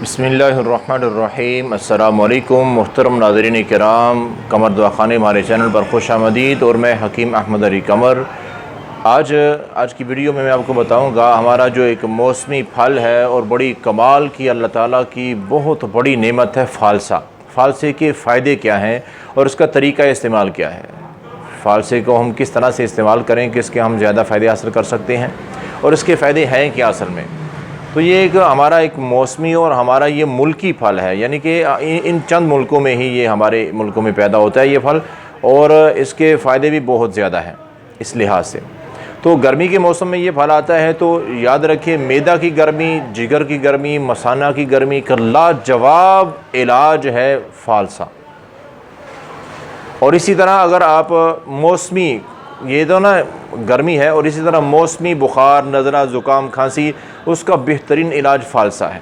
بسم اللہ الرحمن الرحیم۔ السلام علیکم محترم ناظرین کرام، قمر دعا خانے ہمارے چینل پر خوش آمدید، اور میں حکیم احمد علی قمر۔ آج کی ویڈیو میں آپ کو بتاؤں گا ہمارا جو ایک موسمی پھل ہے اور بڑی کمال کی اللہ تعالیٰ کی بہت بڑی نعمت ہے فالسا۔ فالسے کے فائدے کیا ہیں اور اس کا طریقہ استعمال کیا ہے، فالسے کو ہم کس طرح سے استعمال کریں کہ اس کے ہم زیادہ فائدے حاصل کر سکتے ہیں، اور اس کے فائدے ہیں کیا اصل میں۔ تو یہ ہمارا ایک موسمی اور ہمارا یہ ملکی پھل ہے، یعنی کہ ان چند ملکوں میں ہی یہ ہمارے ملکوں میں پیدا ہوتا ہے یہ پھل، اور اس کے فائدے بھی بہت زیادہ ہیں اس لحاظ سے۔ تو گرمی کے موسم میں یہ پھل آتا ہے تو یاد رکھیں، معدہ کی گرمی، جگر کی گرمی، مثانہ کی گرمی کا لاجواب علاج ہے فالسا۔ اور اسی طرح اگر آپ موسمی، یہ تو نا گرمی ہے، اور اسی طرح موسمی بخار، نزلہ، زکام، کھانسی، اس کا بہترین علاج فالسا ہے۔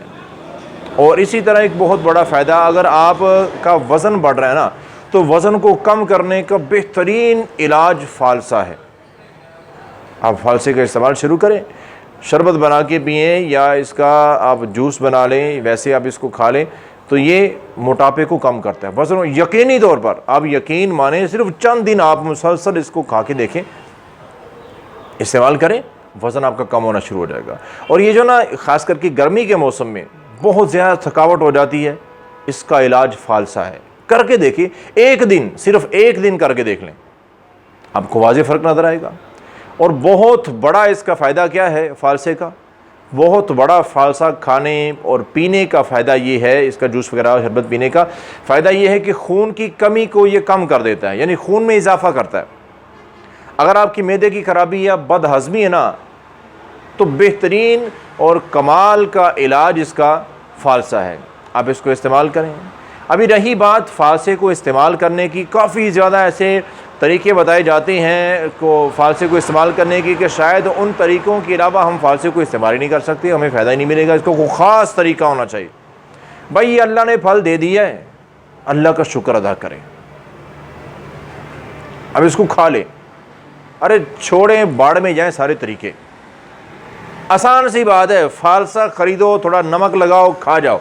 اور اسی طرح ایک بہت بڑا فائدہ، اگر آپ کا وزن بڑھ رہا ہے نا، تو وزن کو کم کرنے کا بہترین علاج فالسا ہے۔ آپ فالسے کا استعمال شروع کریں، شربت بنا کے پئیں یا اس کا آپ جوس بنا لیں، ویسے آپ اس کو کھا لیں، تو یہ موٹاپے کو کم کرتا ہے، وزن یقینی طور پر آپ یقین مانیں، صرف چند دن آپ مسلسل اس کو کھا کے دیکھیں، استعمال کریں، وزن آپ کا کم ہونا شروع ہو جائے گا۔ اور یہ جو نا خاص کر کے گرمی کے موسم میں بہت زیادہ تھکاوٹ ہو جاتی ہے، اس کا علاج فالسا ہے۔ کر کے دیکھیں، ایک دن، صرف ایک دن کر کے دیکھ لیں، آپ کو واضح فرق نظر آئے گا۔ اور بہت بڑا اس کا فائدہ کیا ہے فالسے کا، بہت بڑا فالسا کھانے اور پینے کا فائدہ یہ ہے، اس کا جوس وغیرہ شربت پینے کا فائدہ یہ ہے کہ خون کی کمی کو یہ کم کر دیتا ہے، یعنی خون میں اضافہ کرتا ہے۔ اگر آپ کی معدے کی خرابی یا بد ہضمی ہے نا، تو بہترین اور کمال کا علاج اس کا فالسا ہے، آپ اس کو استعمال کریں۔ ابھی رہی بات فالسے کو استعمال کرنے کی، کافی زیادہ ایسے طریقے بتائے جاتے ہیں فالسے کو استعمال کرنے کی کہ شاید ان طریقوں کے علاوہ ہم فالسے کو استعمال ہی نہیں کر سکتے، ہمیں فائدہ ہی نہیں ملے گا، اس کو کوئی خاص طریقہ ہونا چاہیے۔ بھائی یہ اللہ نے پھل دے دیا ہے، اللہ کا شکر ادا کریں، اب اس کو کھا لیں، ارے چھوڑیں باڑ میں جائیں سارے طریقے، آسان سی بات ہے۔ فالسا خریدو، تھوڑا نمک لگاؤ، کھا جاؤ،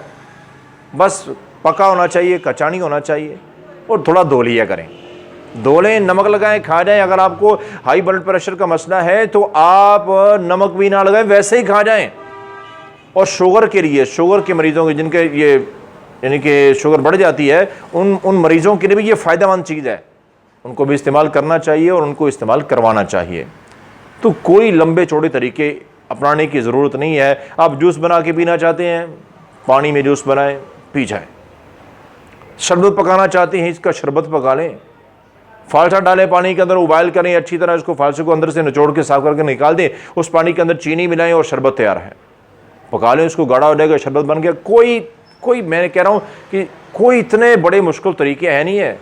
بس پکا ہونا چاہیے، کچا نہیں ہونا چاہیے، اور تھوڑا دھو لیا کریں، دھو لیں، نمک لگائیں، کھا جائیں۔ اگر آپ کو ہائی بلڈ پریشر کا مسئلہ ہے تو آپ نمک بھی نہ لگائیں، ویسے ہی کھا جائیں۔ اور شوگر کے لیے، شوگر کے مریضوں کے، جن کے یہ یعنی کہ شوگر بڑھ جاتی ہے، ان مریضوں کے لیے بھی یہ فائدہ مند چیز ہے، ان کو بھی استعمال کرنا چاہیے اور ان کو استعمال کروانا چاہیے۔ تو کوئی لمبے چوڑے طریقے اپنانے کی ضرورت نہیں ہے۔ آپ جوس بنا کے پینا چاہتے ہیں، پانی میں جوس بنائیں، پی جائیں۔ شربت پکانا چاہتے ہیں، اس کا شربت پکا لیں، فالسا ڈالیں، پانی کے اندر ابائل کریں اچھی طرح، اس کو فالسے کو اندر سے نچوڑ کے صاف کر کے نکال دیں، اس پانی کے اندر چینی ملائیں اور شربت تیار ہے، پکا لیں، اس کو گاڑھا ہو جائے گا، شربت بن گیا۔ کوئی میں کہہ رہا ہوں کہ کوئی اتنے بڑے مشکل طریقے ہیں نہیں ہے۔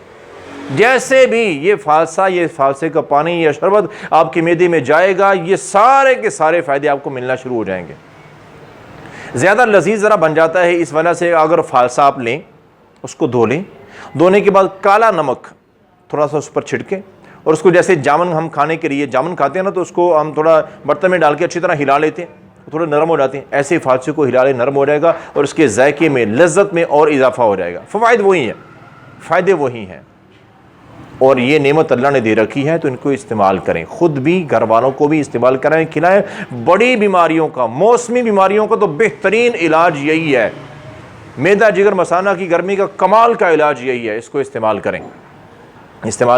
جیسے بھی یہ فالسا، یہ فالسے کا پانی یا شربت آپ کے معدے میں جائے گا، یہ سارے کے سارے فائدے آپ کو ملنا شروع ہو جائیں گے۔ زیادہ لذیذ ذرا بن جاتا ہے اس وجہ سے، اگر فالسا آپ لیں، اس کو دھو لیں، دھونے کے بعد کالا نمک تھوڑا سا اس پر چھڑکیں، اور اس کو جیسے جامن ہم کھانے کے لیے جامن کھاتے ہیں نا، تو اس کو ہم تھوڑا برتن میں ڈال کے اچھی طرح ہلا لیتے ہیں، تھوڑے نرم ہو جاتے ہیں، ایسے ہی فالسے کو ہلا لیں، نرم ہو جائے گا، اور اس کے ذائقے میں، لذت میں اور اضافہ ہو جائے گا۔ فوائد وہی ہیں، فائدے وہی ہیں، اور یہ نعمت اللہ نے دے رکھی ہے، تو ان کو استعمال کریں، خود بھی، گھر والوں کو بھی استعمال کرائیں، کھلائیں۔ بڑی بیماریوں کا، موسمی بیماریوں کا تو بہترین علاج یہی ہے، معدہ، جگر، مثانہ کی گرمی کا کمال کا علاج یہی ہے، اس کو استعمال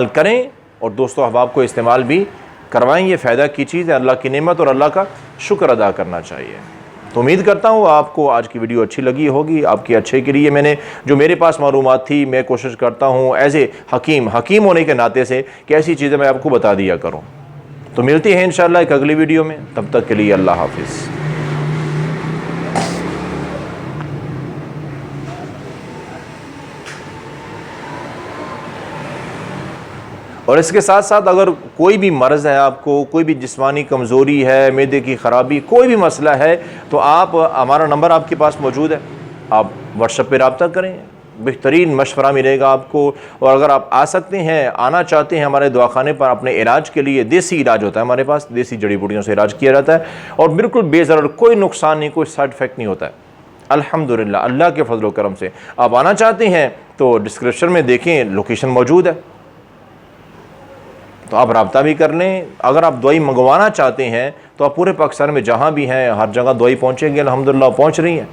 کریں اور دوستو احباب کو استعمال بھی کروائیں۔ یہ فائدہ کی چیز ہے، اللہ کی نعمت، اور اللہ کا شکر ادا کرنا چاہیے۔ تو امید کرتا ہوں آپ کو آج کی ویڈیو اچھی لگی ہوگی، آپ کے اچھے کے لیے میں نے جو میرے پاس معلومات تھی، میں کوشش کرتا ہوں ایز اے حکیم ہونے کے ناطے سے کہ ایسی چیزیں میں آپ کو بتا دیا کروں۔ تو ملتے ہیں انشاءاللہ ایک اگلی ویڈیو میں، تب تک کے لیے اللہ حافظ۔ اور اس کے ساتھ ساتھ اگر کوئی بھی مرض ہے آپ کو، کوئی بھی جسمانی کمزوری ہے، معدے کی خرابی، کوئی بھی مسئلہ ہے، تو آپ، ہمارا نمبر آپ کے پاس موجود ہے، آپ واٹس ایپ پہ رابطہ کریں، بہترین مشورہ ملے گا آپ کو۔ اور اگر آپ آ سکتے ہیں، آنا چاہتے ہیں ہمارے دواخانے پر اپنے علاج کے لیے، دیسی علاج ہوتا ہے ہمارے پاس، دیسی جڑی بوٹیوں سے علاج کیا جاتا ہے، اور بالکل بے ضرر، کوئی نقصان نہیں، کوئی سائیڈ افیکٹ نہیں ہوتا ہے۔ الحمدللہ اللہ کے فضل و کرم سے۔ آپ آنا چاہتے ہیں تو ڈسکرپشن میں دیکھیں لوکیشن موجود ہے، تو آپ رابطہ بھی کر لیں۔ اگر آپ دوائی منگوانا چاہتے ہیں تو آپ پورے پاکستان میں جہاں بھی ہیں ہر جگہ دوائی پہنچے گی، الحمدللہ پہنچ رہی ہیں۔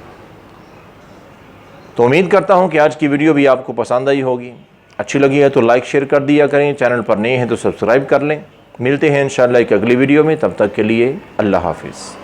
تو امید کرتا ہوں کہ آج کی ویڈیو بھی آپ کو پسند آئی ہوگی، اچھی لگی ہے تو لائک شیئر کر دیا کریں، چینل پر نئے ہیں تو سبسکرائب کر لیں۔ ملتے ہیں انشاءاللہ ایک اگلی ویڈیو میں، تب تک کے لیے اللہ حافظ۔